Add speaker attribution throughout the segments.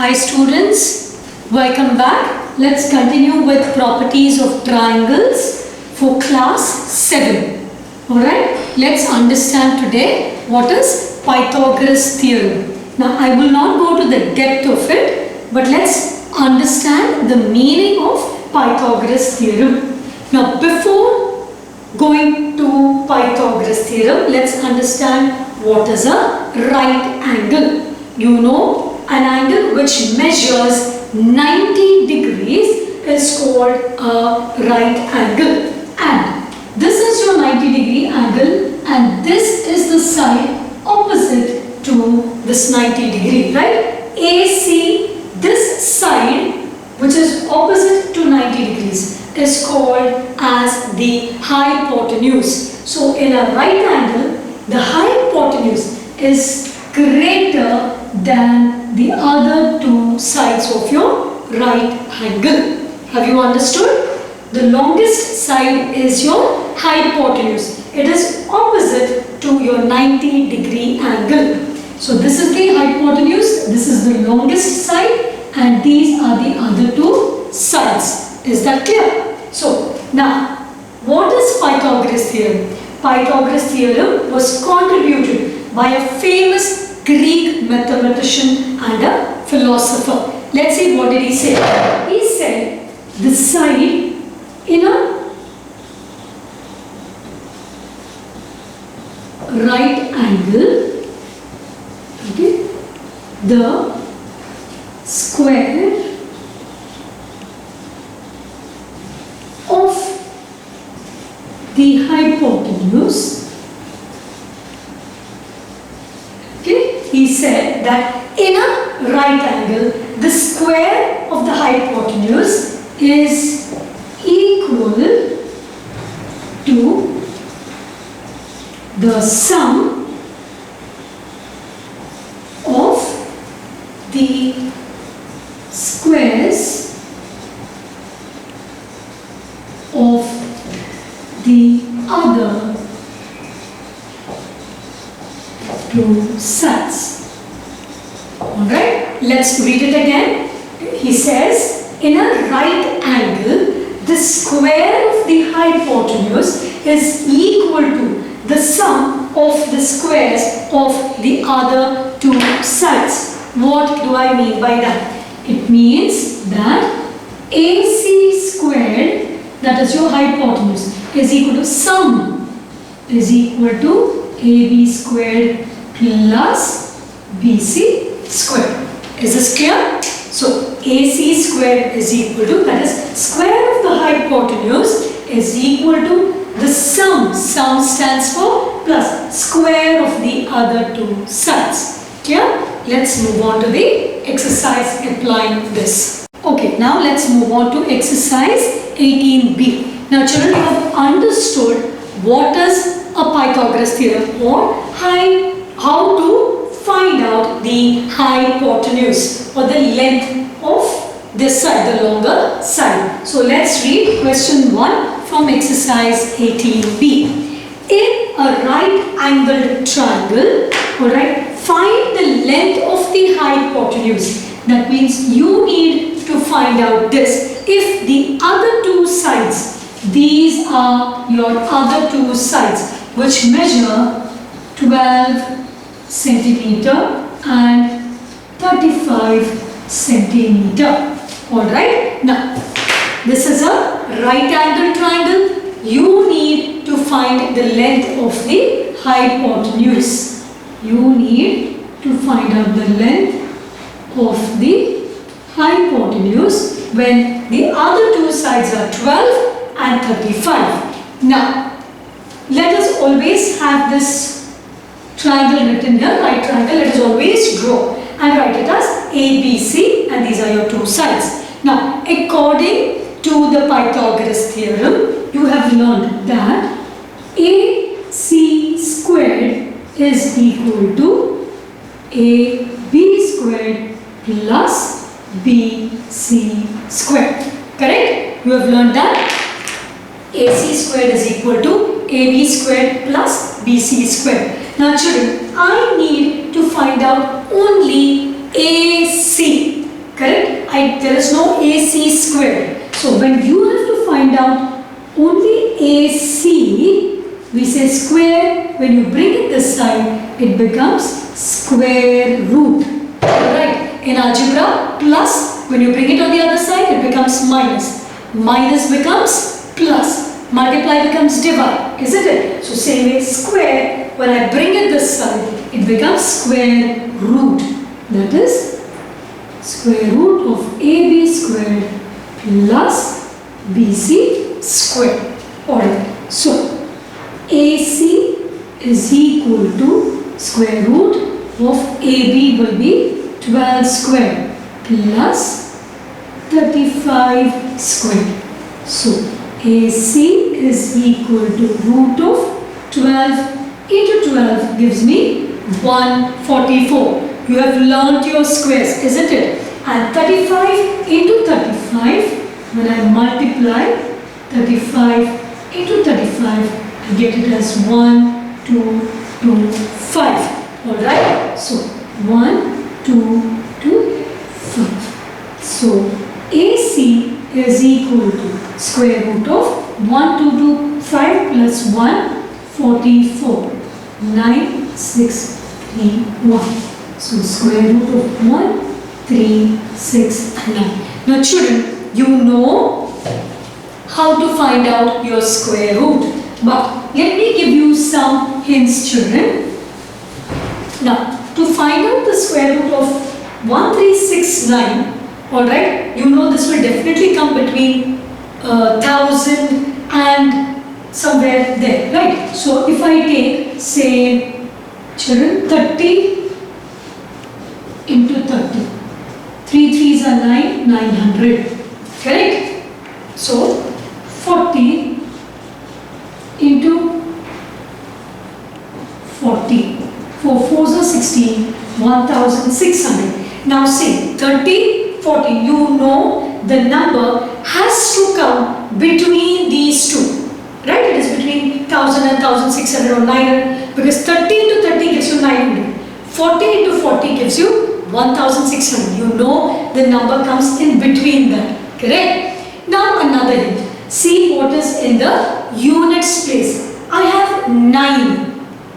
Speaker 1: Hi students, welcome back. Let's continue with properties of triangles for class 7. Alright, let's understand today what is Pythagoras theorem. Now I will not go to the depth of it, but let's understand the meaning of Pythagoras theorem. Now before going to Pythagoras theorem, let's understand what is a right angle. You know, an angle which measures 90 degrees is called a right angle. And this is your 90 degree angle and this is the side opposite to this 90 degree, right? AC, this side which is opposite to 90 degrees is called as the hypotenuse. So in a right angle, the hypotenuse is greater than the other two sides of your right angle. Have you understood? The longest side is your hypotenuse. It is opposite to your 90 degree angle. So this is the hypotenuse, this is the longest side, and these are the other two sides. Is that clear? So now, what is Pythagoras theorem? Pythagoras theorem was contributed by a famous Greek mathematician and a philosopher. Let's see what did he say. He said the side in a right angle, okay, the square of the hypotenuse. He said that in a right angle, the square of the hypotenuse is equal to the sum of the squares of the other two sides. Alright, let's read it again. He says, in a right angle, the square of the hypotenuse is equal to the sum of the squares of the other two sides. What do I mean by that? It means that AC squared, that is your hypotenuse, is equal to sum is equal to AB squared plus BC squared. Is this clear? So AC squared is equal to, that is square of the hypotenuse is equal to the sum. Sum stands for plus square of the other two sides. Clear? Let's move on to the exercise applying this. Okay, now let's move on to exercise 18b. Now children, you have understood what is a Pythagoras theorem or how to find out the hypotenuse or the length of this side, the longer side. So let's read question 1 from exercise 18b. In a right angled triangle, alright, find the length of the hypotenuse. That means you need to find out this. If the other two sides, these are your other two sides which measure 12 centimeter and 35 centimeter. Alright, now this is a right angle triangle. You need to find the length of the hypotenuse. You need to find out the length of the hypotenuse when the other two sides are 12 and 35. Now, let us always have this triangle written here, right triangle. Let us always draw and write it as ABC, and these are your two sides. Now, according to the Pythagoras theorem, you have learned that AC squared is equal to AB squared plus BC squared. Correct? You have learned that AC squared is equal to AB squared plus BC squared. Now children, I need to find out only AC. correct? There is no AC squared. So when you have to find out only AC, we say square. When you bring it this side, it becomes square root. Alright, in algebra, plus, when you bring it on the other side, it becomes minus. Minus becomes plus. Multiply becomes divide, isn't it? So same way, square, when I bring it this side, it becomes square root. That is square root of AB squared plus BC squared. Alright, so AC is equal to square root of AB will be 12 squared plus 35 squared. So AC is equal to root of 12 into 12 gives me 144. You have learnt your squares, isn't it? And 35 into 35, when I multiply 35 into 35, I get it as 1, 2, 2, 5. Alright? So 1, 2, 2, 5. So AC is equal to square root of 1225 plus 1, 44. 9, 6, 3, 1. So square root of 1, 3, 6, 9. Now children, you know how to find out your square root. But let me give you some hints, children. Now, to find out the square root of 1369, alright, you know this will definitely come between 1000 and somewhere there, right? So, if I take, say, children, 30 into 30. 3 3s are 9, 900, correct? So, 40 into 40. 4 4s are 16, 1600. Now see, 30, 40, you know the number has to come between these two. Right? It is between 1000 and 1600 or 900 because 30 into 30 gives you 900. 40 into 40 gives you 1600. You know the number comes in between that. Correct? Now another hint. See what is in the units place. I have 9.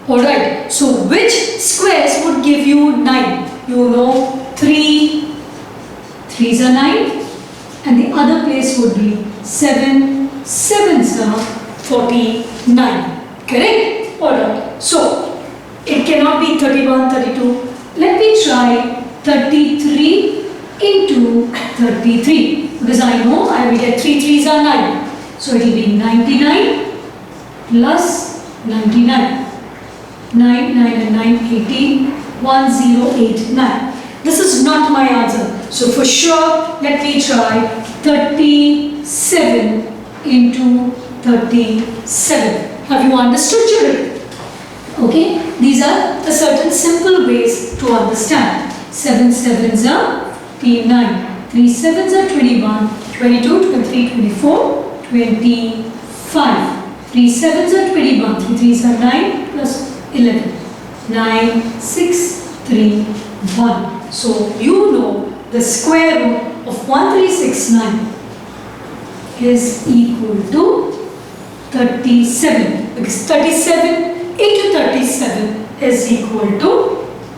Speaker 1: Alright. So which squares would give you 9? You know 3. 3s are 9. And the other place would be 7. 7s are 49. Correct? Alright. So it cannot be 31, 32. Let me try 33 into 33. Because I know I will get 3 3s are 9. So it will be 99 plus 99. 9, 9 and 9, 18, 1089. This is not my answer. So for sure, let me try 37 into 37. Have you understood, children? Okay, these are the certain simple ways to understand. 7 7s are 9, 3 7s are 21, 22, 23, 24, 25. 3 7s are 21, 3 3s are 9 plus 11. 9, 6, 3, 1. So you know the square root of 1369 is equal to 37 because 37 into 37 is equal to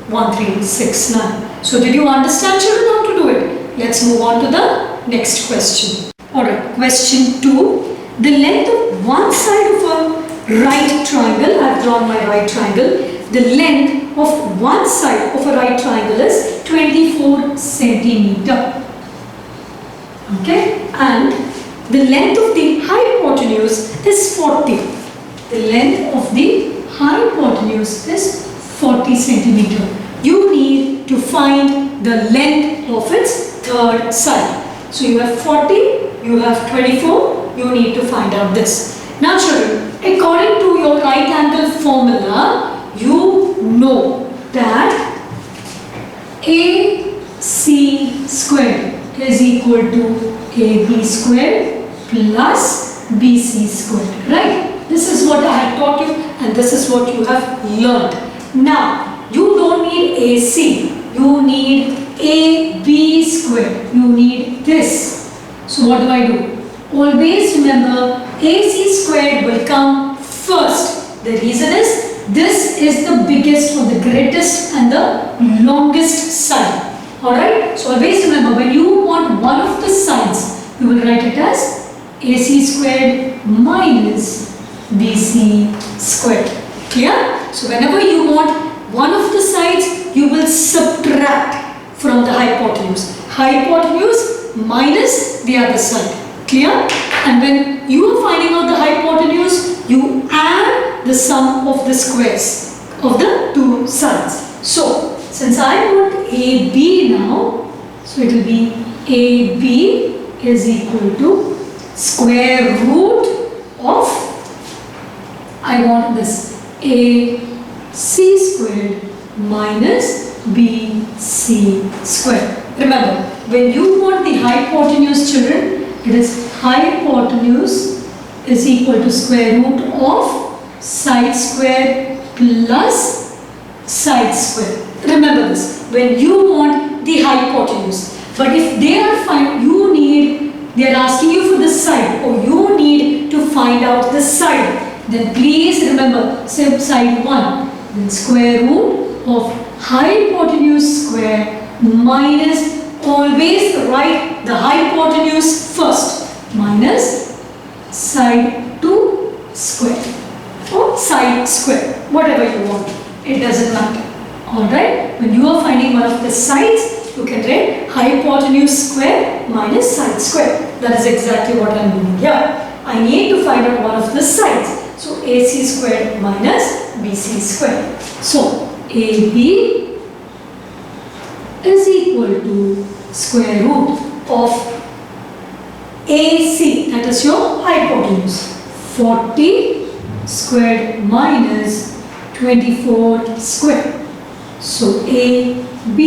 Speaker 1: 1369. So did you understand, children, how to do it? Let's move on to the next question. Alright, question 2. The length of one side of a right triangle, I have drawn my right triangle. The length of one side of a right triangle is 24 centimeter. Okay, and the length of the hypotenuse is 40. The length of the hypotenuse is 40 centimeter. You need to find the length of its third side. So you have 40, you have 24, you need to find out this. Now children, according to your right angle formula, you know that AC squared is equal to AB squared plus BC squared, right? This is what I have taught you and this is what you have learned. Now, you don't need AC, you need AB squared. You need this. So what do? Always remember AC squared will come first. The reason is this is the biggest or the greatest and the longest side. Alright? So always remember when you want one of the sides, you will write it as AC squared minus BC squared. Clear? So whenever you want one of the sides, you will subtract from the hypotenuse. Hypotenuse minus the other side. Clear? And when you are finding out the hypotenuse, you add the sum of the squares of the two sides. So, since I want AB now, so it will be AB is equal to square root of, I want this AC squared minus BC squared. Remember, when you want the hypotenuse, children, it is hypotenuse is equal to square root of side square plus side square. Remember this, when you want the hypotenuse. But if they are they are asking you for the side, or you need to find out the side, then please remember side 1, then square root of hypotenuse square minus, always write the hypotenuse first, minus side 2 square or side square, whatever you want, it doesn't matter. Alright, when you are finding one of the sides, you can write hypotenuse square minus side square. That is exactly what I am doing here. I need to find out one of the sides. So AC squared minus BC squared. So AB is equal to square root of AC, that is your hypotenuse, 40 squared minus 24 squared. So AB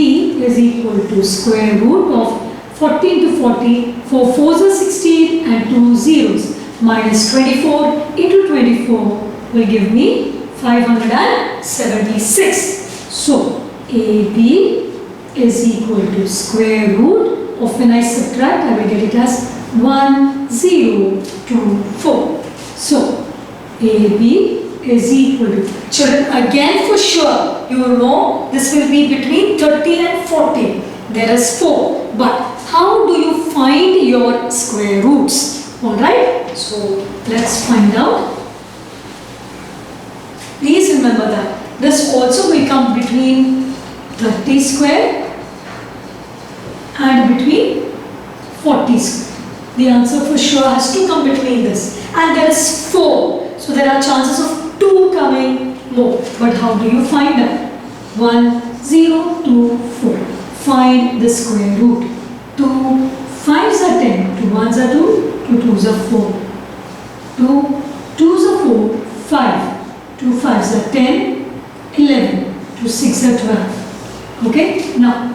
Speaker 1: is equal to square root of 40 into 40, 4 4s are 16 and 2 zeros, minus 24 into 24 will give me 576. So AB is equal to square root of, when I subtract, I will get it as 1024. So AB is equal to, children, again for sure you know this will be between 30 and 40. There is 4, but how do you find your square roots? Alright, so let's find out. Please remember that this also will come between 30 square and between 40 square. The answer for sure has to come between this, and there is 4, so there are chances of 2 coming more. But how do you find that? 1, 0, 2, 4. Find the square root. 2 5s are 10, 2 1s are 2, 2 2s are 4. 2 2s are 4, 5. 2 5s are 10, 11. 2 6 are 12. Okay? Now,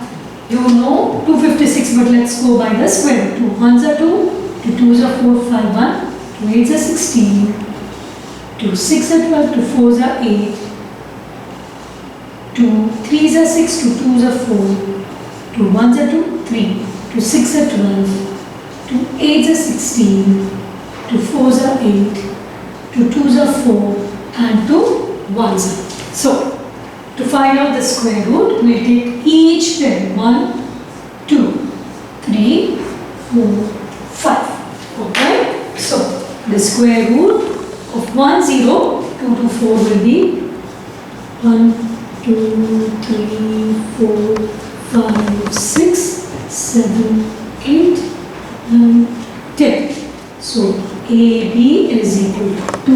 Speaker 1: you know 256, but let's go by the square root. 2 1s are 2, 2 2s are 4, 5 1, 2 8s are 16, 2 6s are 12, 2 4s are 8, 2 3s are 6, 2 2s are 4, 2 1s are 2, 3, 2 6 are 12, 2 8s are 16, 2 4s are 8, 2 2s are 4, and 2 1s are. So, to find out the square root, we will take each term. 1, 2, 3, 4, 5. Okay? So, the square root of 1, 0, 2 to 4 will be 1, 2, 3, 4, 5, 6, 7, 8, 9, 10. So, AB is equal to 2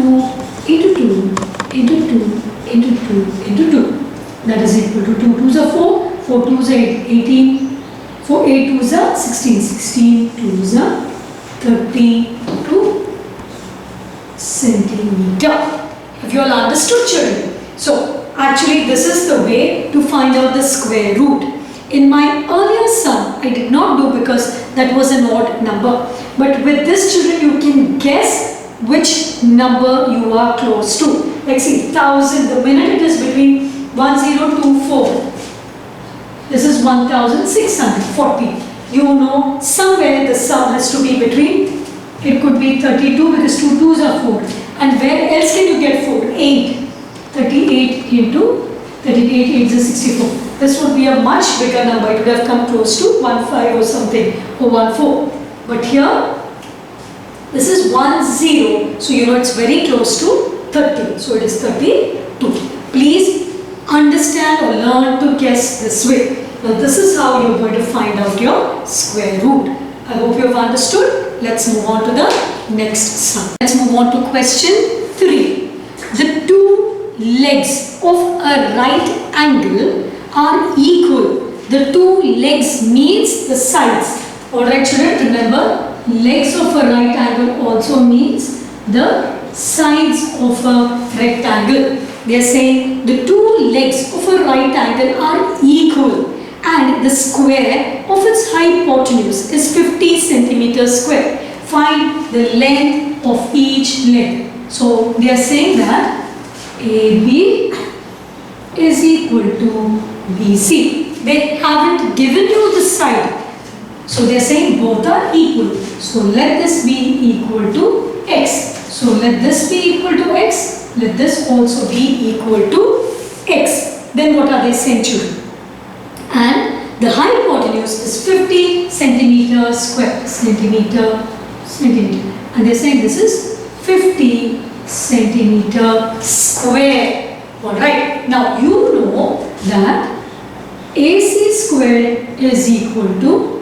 Speaker 1: into 2 into 2 into 2 into 2. That is equal to 2 2s are 4, 4 2s are 18, 4 8 2s are 16, 16 2s are 32 centimeter. Have you all understood, children? So, actually this is the way to find out the square root. In my earlier sum, I did not do because that was an odd number. But with this, children, you can guess which number you are close to. Like see, 1000, the minute it is between 1024. This is 1640. You know somewhere the sum has to be between, it could be 32 because 2 2s are 4. And where else can you get 4? 8. 38 into 38 8 is 64. This would be a much bigger number. It would have come close to 15 or something, or 14. But here, this is 10. So you know it's very close to 30. So it is 32. Please understand or learn to guess this way. Now this is how you're going to find out your square root. I hope you have understood. Let's move on to the next sum. Let's move on to question 3. The two legs of a right angle are equal. The two legs means the sides. Alright children, remember legs of a right angle also means the sides of a rectangle. They are saying the two legs of a right angle are equal and the square of its hypotenuse is 50 centimeters square. Find the length of each leg. So they are saying that AB is equal to BC. They haven't given you the side. So they are saying both are equal. So let this be equal to x. So let this be equal to x. Let this also be equal to x. Then what are they saying children? And the hypotenuse is 50 centimeters square. Centimeter. And they are saying this is 50 centimeter square. Alright. Now you know that AC squared is equal to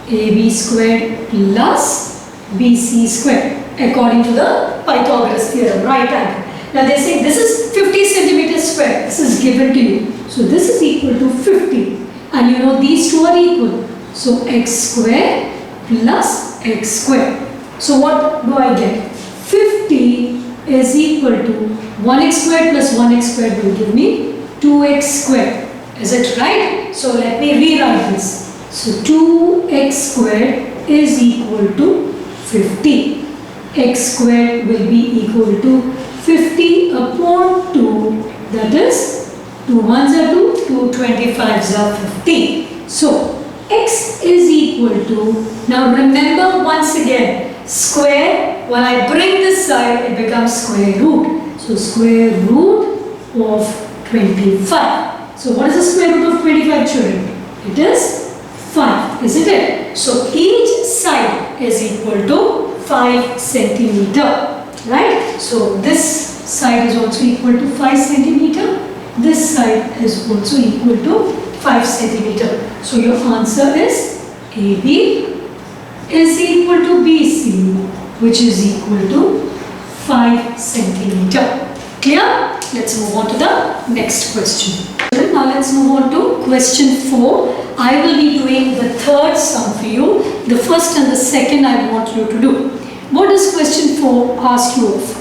Speaker 1: AB squared plus BC squared according to the Pythagoras theorem, right angle. Now they say this is 50 centimeters square. This is given to you. So this is equal to 50. And you know these two are equal. So x square plus x square. So what do I get? 50 is equal to 1x squared plus 1x squared will give me 2x squared. Is it right? So let me rewrite this. So 2x squared is equal to 50. X squared will be equal to 50 upon 2. That is 2 1s are 2, 2 25s are 50. So x is equal to, now remember once again, square, when I bring this side it becomes square root. So square root of 25. So what is the square root of 25 children? It is 5, isn't it? So each side is equal to 5 centimeter, right? So this side is also equal to 5 centimeter. This side is also equal to 5 centimeter. So your answer is AB is equal to BC, which is equal to 5 centimeter. Clear? Let's move on to the next question. Now let's move on to question 4. I will be doing the third sum for you. The first and the second I want you to do. What does question 4 ask you of?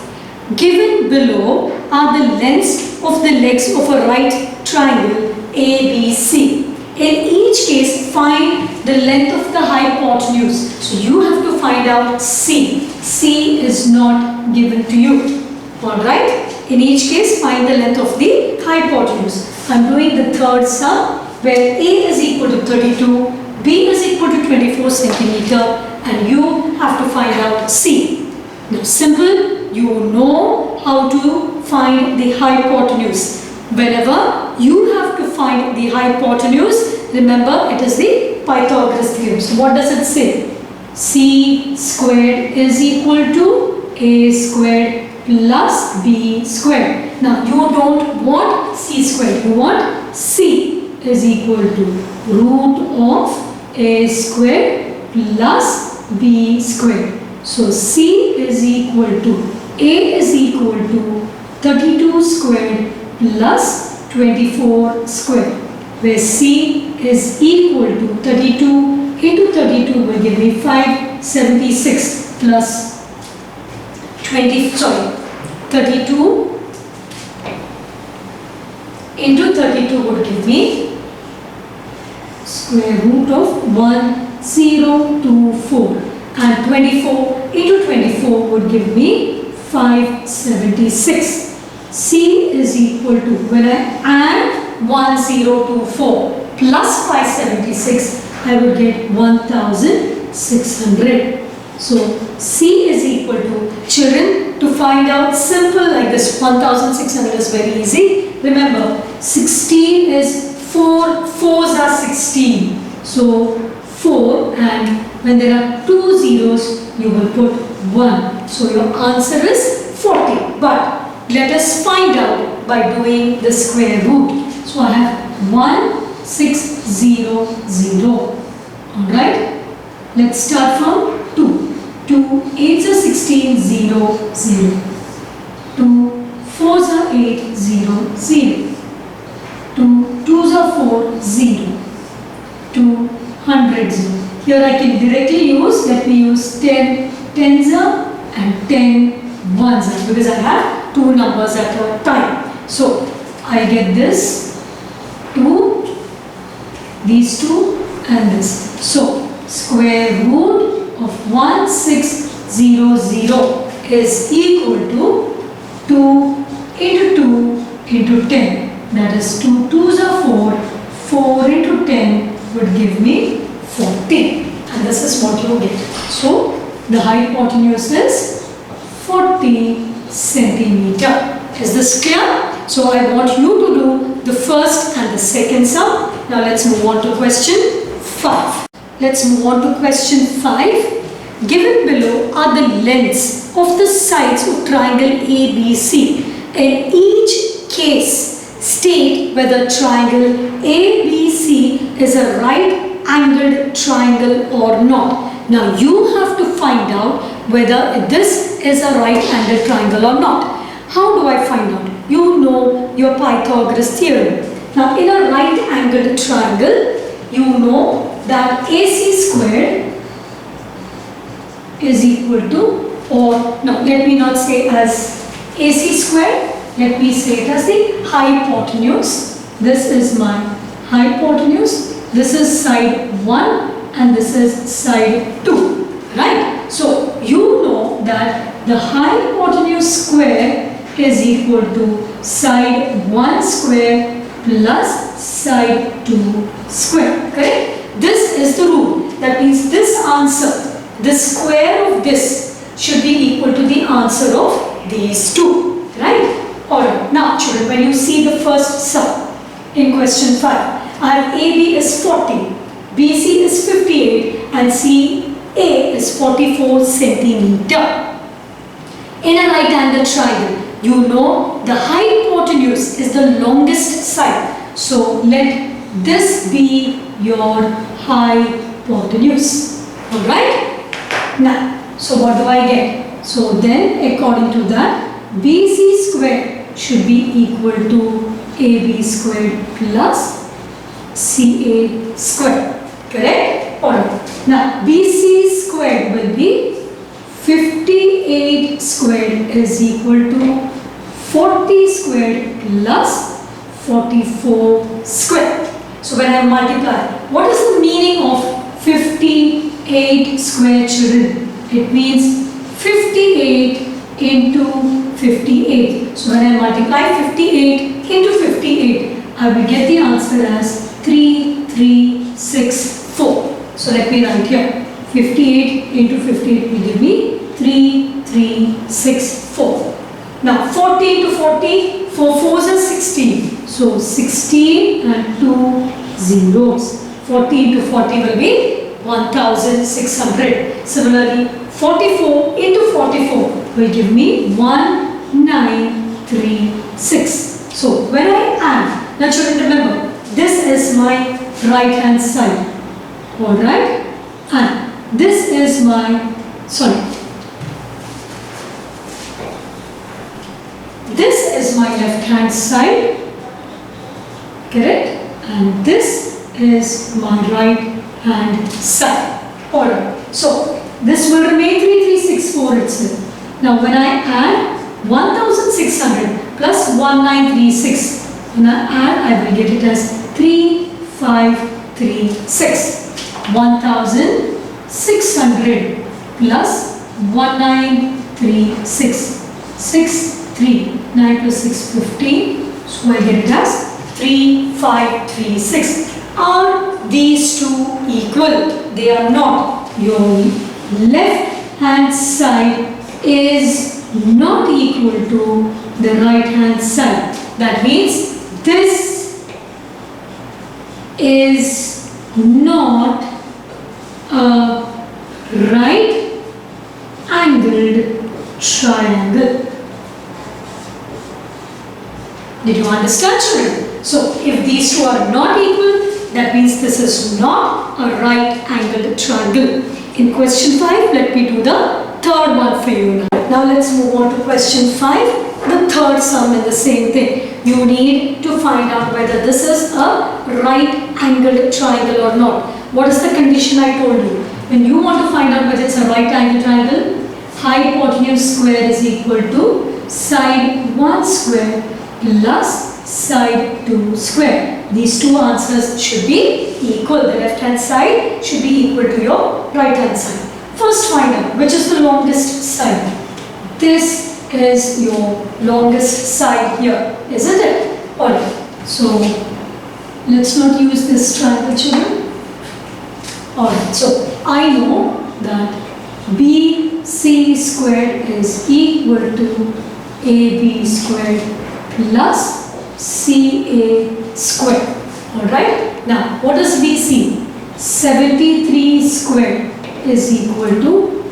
Speaker 1: Given below are the lengths of the legs of a right triangle ABC. In each case, find the length of the hypotenuse. So you have to find out C. C is not given to you. Alright? In each case, find the length of the hypotenuse. I'm doing the third sum where A is equal to 32, B is equal to 24 centimeter, and you have to find out C. Now simple, you know how to find the hypotenuse. Whenever you have to find the hypotenuse, remember it is the Pythagoras theorem. So what does it say? C squared is equal to A squared plus B squared. Now you don't want C squared, you want C is equal to root of A squared plus B squared. So C is equal to, A is equal to 32 squared plus 24 squared, where C is equal to 32 into 32 will give me 576 plus 32 into 32 would give me square root of 1024, and 24 into 24 would give me 576. C is equal to, when I add 1024, plus 576, I would get 1600. So C is equal to, children, to find out simple like this, 1600 is very easy. Remember, 16 is 4, 4s are 16. So 4, and when there are 2 zeros, you will put 1. So your answer is 40. But let us find out by doing the square root. So I have 1600. Alright, let's start from 2. 2 8s are 16, 0, 0. 2 4s are 8, 0, 0. 2 2s are 4, 0. 2 hundreds. Here I can directly use, let me use 10 tens are and 10 ones are, because I have 2 numbers at a time. So I get this 2, these 2 and this. So square root of 1600 is equal to 2 into 2 into 10. That is 2 2s are 4. 4 into 10 would give me 40. And this is what you get. So the hypotenuse is 40 centimeter. Is this clear? So I want you to do the first and the second sum. Now let's move on to question 5. Let's move on to question 5. Given below are the lengths of the sides of triangle ABC. In each case, state whether triangle ABC is a right angled triangle or not. Now you have to find out whether this is a right angled triangle or not. How do I find out? You know your Pythagoras theorem. Now in a right angled triangle, you know that AC squared is equal to, or no, let me not say as AC squared, let me say it as the hypotenuse. This is my hypotenuse. This is side 1 and this is side 2. Right? So you know that the hypotenuse square is equal to side 1 square plus side 2 square. Correct? This is the rule. That means this answer, the square of this should be equal to the answer of these two. Right? Alright. Now children, when you see the first sum in question 5, I have AB is 40, BC is 58 and CA is 44 centimeter. In a right angle triangle, you know the hypotenuse is the longest side. So let this be your hypotenuse. Alright? Now, so what do I get? So then according to that, BC squared should be equal to AB squared plus CA squared. Correct? Alright. Now BC squared will be 58 squared is equal to 40 squared plus 44 squared. So when I multiply, what is the meaning of 58 squared, children? It means 58 into 58. So when I multiply 58 into 58, I will get the answer as 3364. So let me write here. 58 into 58 will give me 3364. Now 40 into 40, 4 4s are 16. So 16 and 2 zeros. 40 into 40 will be 1600. Similarly, 44 into 44 will give me 1936. So when I add, now children remember, this is my right hand side. Alright? And this is my, this is my left hand side. Correct? And this is my right hand side. Alright. So this will remain 3364 itself. Now when I add 1600 plus 1936, when I add, I will get it as 3536. 1600 plus 1936. 63. 9 plus 6, 15. So I get it as 3536. Are these two equal? They are not. Your left hand side is not equal to the right hand side. That means this is not a right angled triangle. Did you understand, children? So if these two are not equal, that means this is not a right angled triangle. In question 5, let me do the third one for you now. Now let's move on to question 5. The third sum in the same thing. You need to find out whether this is a right angled triangle or not. What is the condition I told you? When you want to find out whether it's a right angled triangle, hypotenuse square is equal to side 1 square plus side 2 square. These two answers should be equal. The left hand side should be equal to your right hand side. First find out which is the longest side. This is your longest side here, isn't it? Alright, so let's not use this triangle, children. Alright, so I know that BC squared is equal to AB squared plus CA squared. Alright, now what is BC? 73 squared is equal to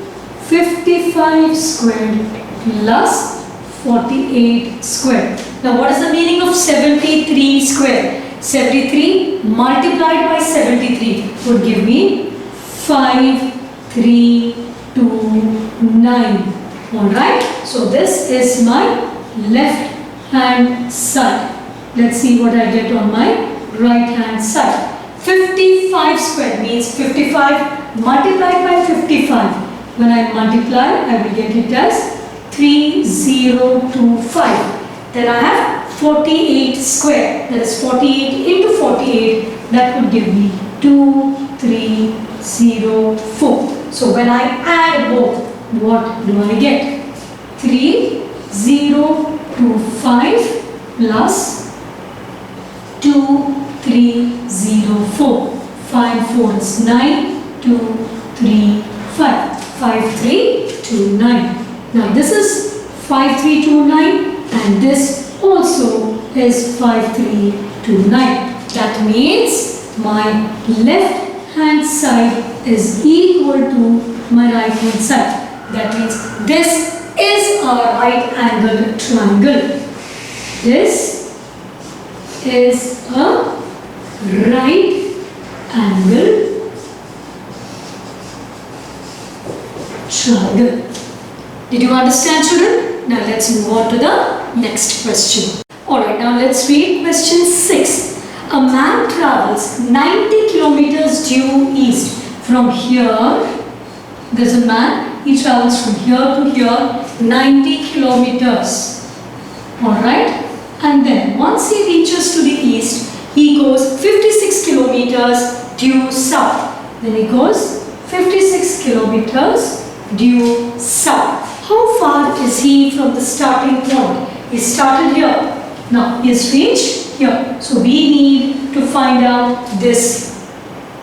Speaker 1: 55 squared plus 48 squared. Now what is the meaning of 73 squared? 73 multiplied by 73 would give me 5329. Alright, so this is my left hand side. Let's see what I get on my right hand side. 55 squared means 55 multiplied by 55. When I multiply, I will get it as 3025. Then I have 48 squared. That is 48 into 48. That would give me 2304. So when I add both, what do I get? 3025 plus 2304. 5 4 is 9, 2, 3, 5. 5329. Now this is 5329 and this also is 5329. That means my left hand side is equal to my right hand side. That means this is a right angled triangle. This is a right angled triangle. Did you understand, children? Now let's move on to the next question. Alright, now let's read question 6. A man travels 90 kilometers due east. From here, there's a man, he travels from here to here 90 kilometers. Alright, and then once he reaches to the east, he goes 56 kilometers due south. Then he goes 56 kilometers due south. How far is he from the starting point? He started here. Now he has reached here. So we need to find out this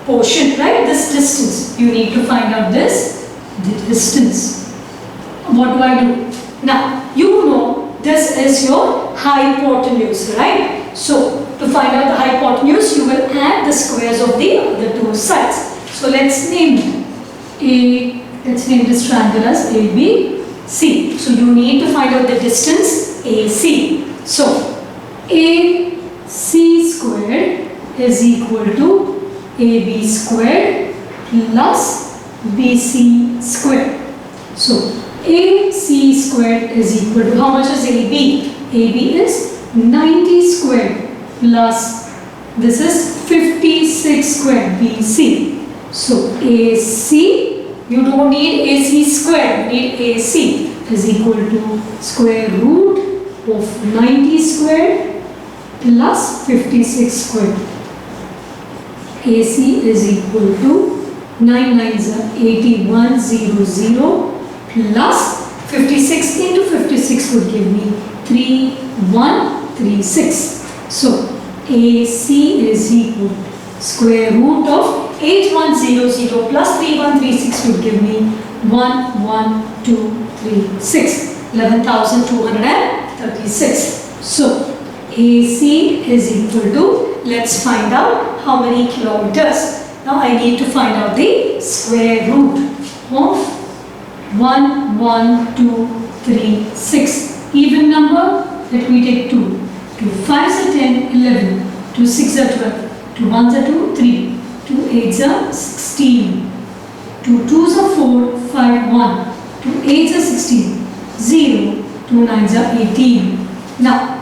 Speaker 1: portion, right? This distance. You need to find out this, the distance. What do I do? Now you know this is your hypotenuse, right? So to find out the hypotenuse, you will add the squares of the other two sides. So let's name it. Let's name this triangle as ABC. So you need to find out the distance AC. So AC squared is equal to AB squared plus BC squared. So AC squared is equal to, how much is AB? AB is 90 squared plus this is 56 squared BC. So AC, you don't need AC squared, you need AC is equal to square root of 90 squared plus 56 squared. AC is equal to 9 9s are 8100 plus 56 into 56 would give me 3136. So AC is equal to square root of 8100 plus 3136 would give me 11,236. 11,236. So AC is equal to, let's find out how many kilometers. Now I need to find out the square root of 11,236. Even number, let me take 2. 2 5s are 10, 11. 2 6s are 12. 2 1s are 2, 3. 2 8s are 16. 2 2s are 4, 5, 1. 2 8s are 16. 0. 2 9s are 18. Now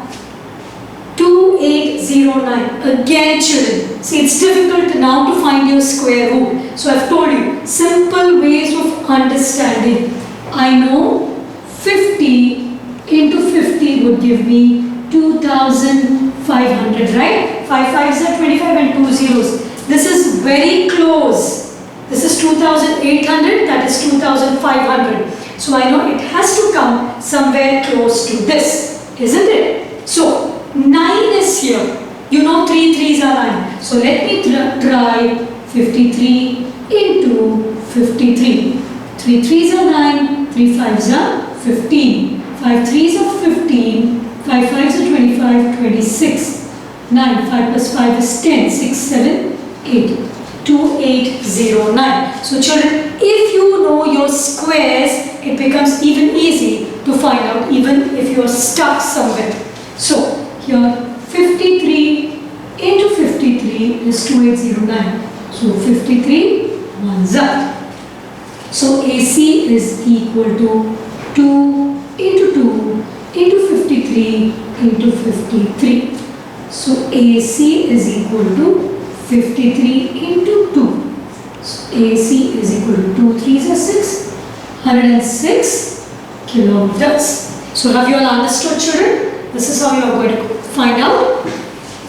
Speaker 1: 2809. Again children, see it's difficult now to find your square root. So I've told you simple ways of understanding. I know 50 into 50 would give me 2500, right? 5 5s are 25 and 2 zeros. This is very close. This is 2800, that is 2500. So I know it has to come somewhere close to this, isn't it? So 9 is here. You know 3 3s are 9. So let me try 53 into 53. 3 3s are 9, 3 5s are 15. 5 3s are 15, 5 5s are 25, 26. 9, 5 plus 5 is 10, 6, 7, 8. 2809. So children, if you know your squares, it becomes even easy to find out even if you are stuck somewhere. So here 53 into 53 is 2809. So 53 ones up. So AC is equal to 2 into 2 into 53 into 53. So AC is equal to 53 into 2. So AC is equal to 2 3s are 6. 106 kilometers. So have you all understood children? This is how you are going to find out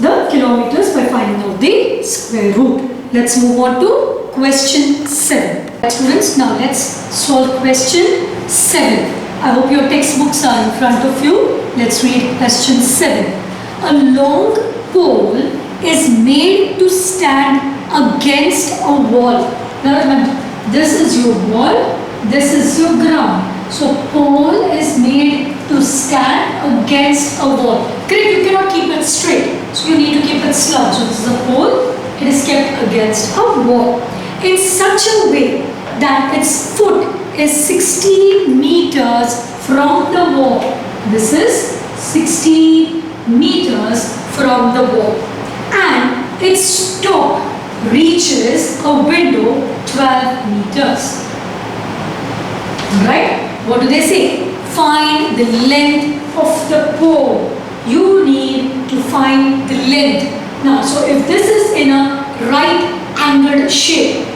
Speaker 1: the kilometers by finding out the square root. Let's move on to question 7. Students, now let's solve question 7. I hope your textbooks are in front of you. Let's read question 7. A long pole is made to stand against a wall. Now remember, this is your wall, this is your ground. So pole is made to stand against a wall. Correct? You cannot keep it straight. So you need to keep it slouched. So this is a pole. It is kept against a wall in such a way that its foot is 16 meters from the wall. This is 16 meters from the wall. And its top reaches a window 12 meters. Right? What do they say? Find the length of the pole. You need to find the length. Now, so if this is in a right angled shape,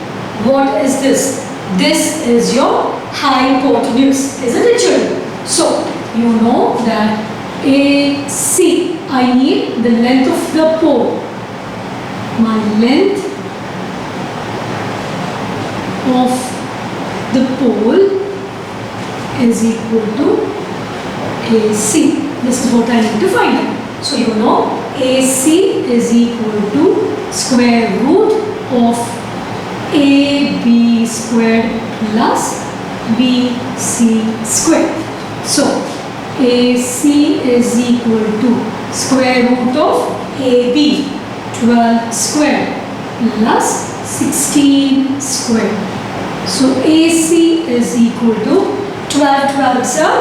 Speaker 1: what is this? This is your hypotenuse, isn't it children? So, you know that AC, I need the length of the pole. My length of the pole is equal to AC. This is what I need to find out. So you know AC is equal to square root of AB squared plus BC squared. So AC is equal to square root of AB 12 squared plus 16 squared. So AC is equal to 12 12s are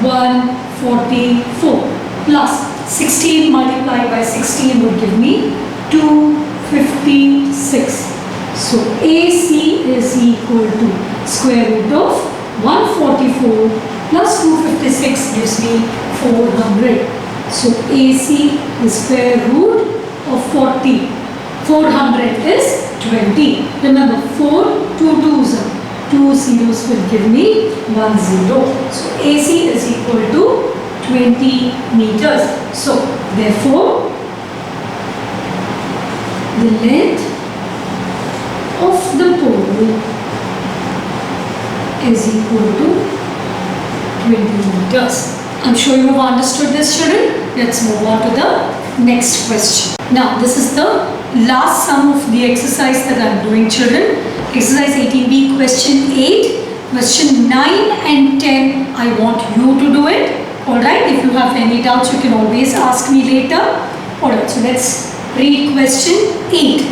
Speaker 1: 144 plus 16 multiplied by 16 would give me 256. So AC is equal to square root of 144 plus 256 gives me 400. So AC is square root of 40. 400 is 20. Remember 4, 2 2s are 2 zeros will give me 1 0. So AC is equal to 20 meters. So therefore the length of the pole is equal to 20 meters. I'm sure you have understood this children. Let's move on to the next question. Now this is the last sum of the exercise that I am doing, children. Exercise 18B, question 8, question 9 and 10. I want you to do it. Alright, if you have any doubts, you can always ask me later. Alright, so let's read question 8.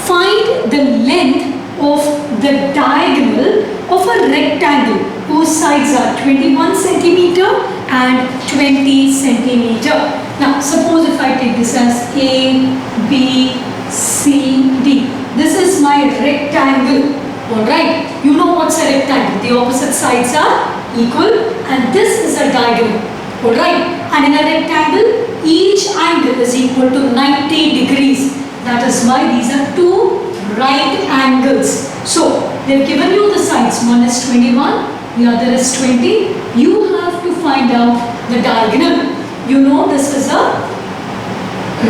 Speaker 1: Find the length of the diagonal of a rectangle whose sides are 21 centimeter and 20 centimeter. Now, suppose if I take this as A, B, C, D. This is my rectangle. Alright, you know what's a rectangle. The opposite sides are equal and this is a diagonal. Alright, and in a rectangle, each angle is equal to 90 degrees. That is why these are two right angles. So, they've given you the sides. One is 21, the other is 20. You have to find out the diagonal. You know this is a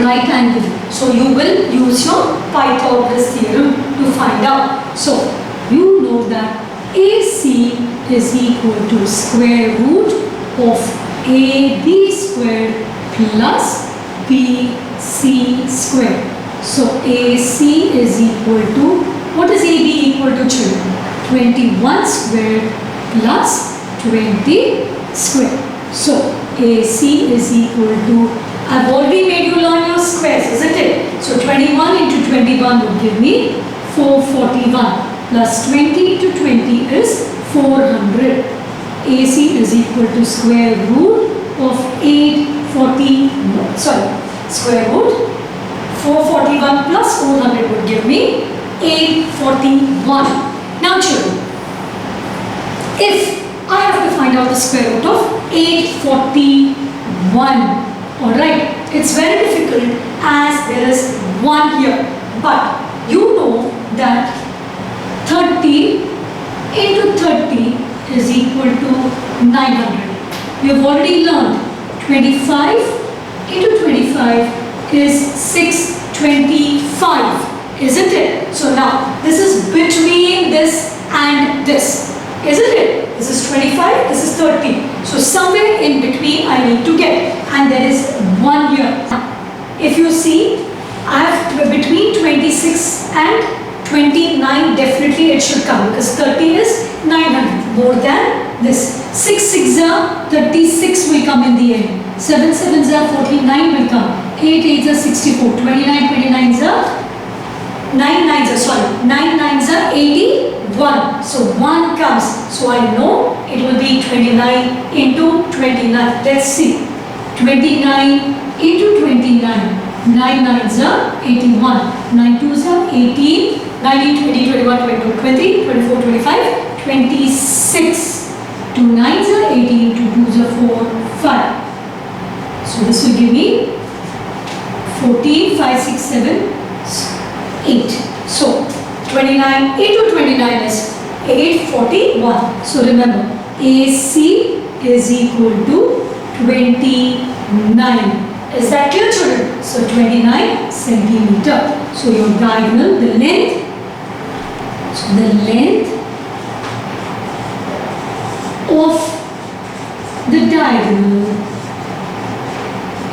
Speaker 1: right angle. So, you will use your Pythagoras theorem to find out. So, you know that AC is equal to square root of AB squared plus BC squared. So AC is equal to, what is AB equal to, children? 21 squared plus 20 squared. So AC is equal to, I've already made you learn your squares, isn't it? So 21 into 21 would give me 441 plus 20 into 20 is 400. AC is equal to square root of square root 441 plus 400 would give me 841. Now children, if I have to find out the square root of 841, alright, it's very difficult as there is 1 here, but you know that 30 into 30 is equal to 900. We have already learned 25 into 25 is 625, isn't it? So now this is between this and this, isn't it? This is 25, this is 30. So somewhere in between I need to get, and there is 1 here. If you see, I have between 26 and 29, definitely it should come because 30 is 900, more than this. 6 6s are 36 will come in the end. 7 7s are 49 will come. 8 8s are 64. 29 29s are 9 9s are 81. So 1 comes. So I know it will be 29 into 29. Let's see. 29 into 29. 9 9s are 81. 9 2s are 18. 19, 20, 21, 22, 20, 24, 25, 26. 2 9s are 18, 2 2s are 4, 5. So this will give me 14, 5, 6, 7, 8. So 29 into 29 is 841. So remember, AC is equal to 29. Is that clear, children? So 29 centimeter. So your diagonal, the length. So the length of the diagonal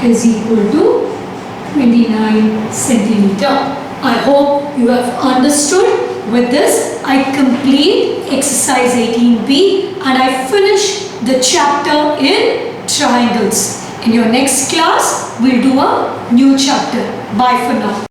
Speaker 1: is equal to 29 centimeter. I hope you have understood. With this, I complete exercise 18B and I finish the chapter in triangles. In your next class, we'll do a new chapter. Bye for now.